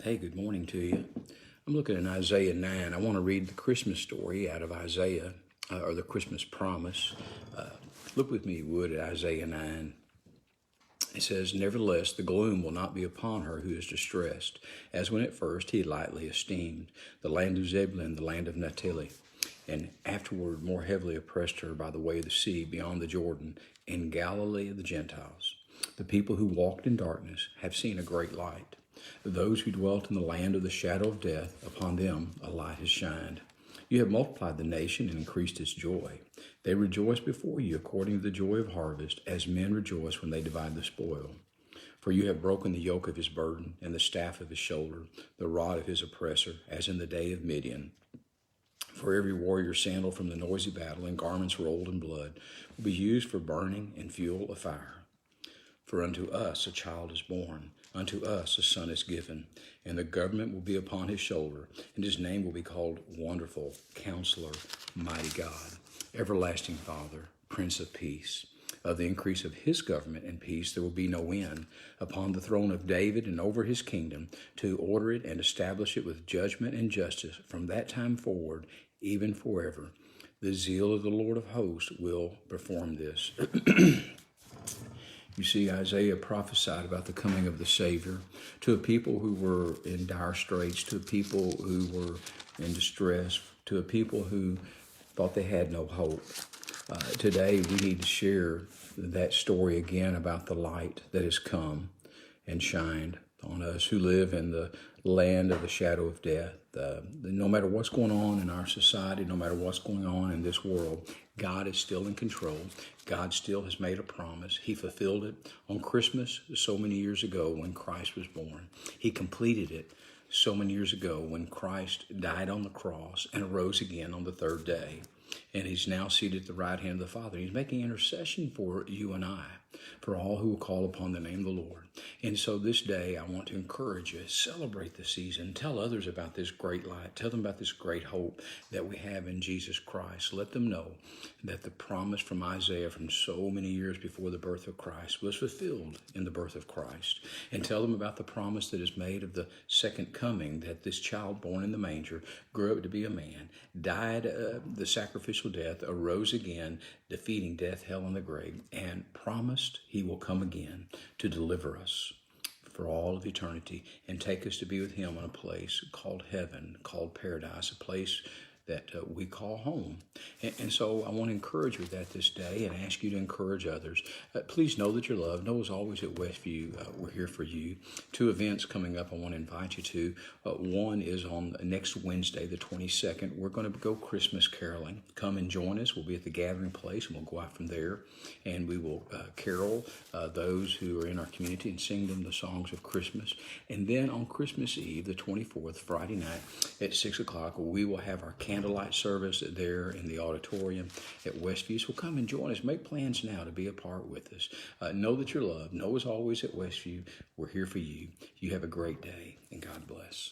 Hey, good morning to you. I'm looking at Isaiah 9. I want to read the Christmas story out of Isaiah, or the Christmas promise. Look with me, you would, at Isaiah 9. It says, "Nevertheless, the gloom will not be upon her who is distressed, as when at first he lightly esteemed the land of Zebulun, the land of Naphtali, and afterward more heavily oppressed her by the way of the sea beyond the Jordan, in Galilee of the Gentiles. The people who walked in darkness have seen a great light. Those who dwelt in the land of the shadow of death, upon them a light has shined. You have multiplied the nation and increased its joy. They rejoice before you according to the joy of harvest, as men rejoice when they divide the spoil. For you have broken the yoke of his burden and the staff of his shoulder, the rod of his oppressor, as in the day of Midian. For every warrior's sandal from the noisy battle and garments rolled in blood will be used for burning and fuel of fire. For unto us a child is born, unto us a son is given, and the government will be upon his shoulder, and his name will be called Wonderful, Counselor, Mighty God, Everlasting Father, Prince of Peace. Of the increase of his government and peace there will be no end, upon the throne of David and over his kingdom, to order it and establish it with judgment and justice from that time forward, even forever. The zeal of the Lord of hosts will perform this." You see, Isaiah prophesied about the coming of the Savior to a people who were in dire straits, to a people who were in distress, to a people who thought they had no hope. Today, we need to share that story again about the light that has come and shined on us who live in the land of the shadow of death. No matter what's going on in our society, no matter what's going on in this world, God is still in control. God still has made a promise. He fulfilled it on Christmas so many years ago when Christ was born. He completed it so many years ago when Christ died on the cross and arose again on the third day. And he's now seated at the right hand of the Father. He's making intercession for you and I, for all who will call upon the name of the Lord. And so this day, I want to encourage you, celebrate the season. Tell others about this great light. Tell them about this great hope that we have in Jesus Christ. Let them know that the promise from Isaiah from so many years before the birth of Christ was fulfilled in the birth of Christ. And tell them about the promise that is made of the second coming, that this child born in the manger grew up to be a man, died the sacrificial death, arose again, defeating death, hell, and the grave, and promised he will come again to deliver us for all of eternity and take us to be with him in a place called heaven, called paradise, a place that we call home. And so I want to encourage you with that this day and ask you to encourage others. Please know that you're loved. Know as always at Westview, we're here for you. 2 events coming up I want to invite you to. One is on next Wednesday, the 22nd. We're going to go Christmas caroling. Come and join us. We'll be at the gathering place and we'll go out from there and we will carol those who are in our community and sing them the songs of Christmas. And then on Christmas Eve, the 24th, Friday night at 6 o'clock, we will have our candlelight service there in the auditorium at Westview. So come and join us. Make plans now to be a part with us. Know that you're loved. Know as always at Westview, we're here for you. You have a great day and God bless.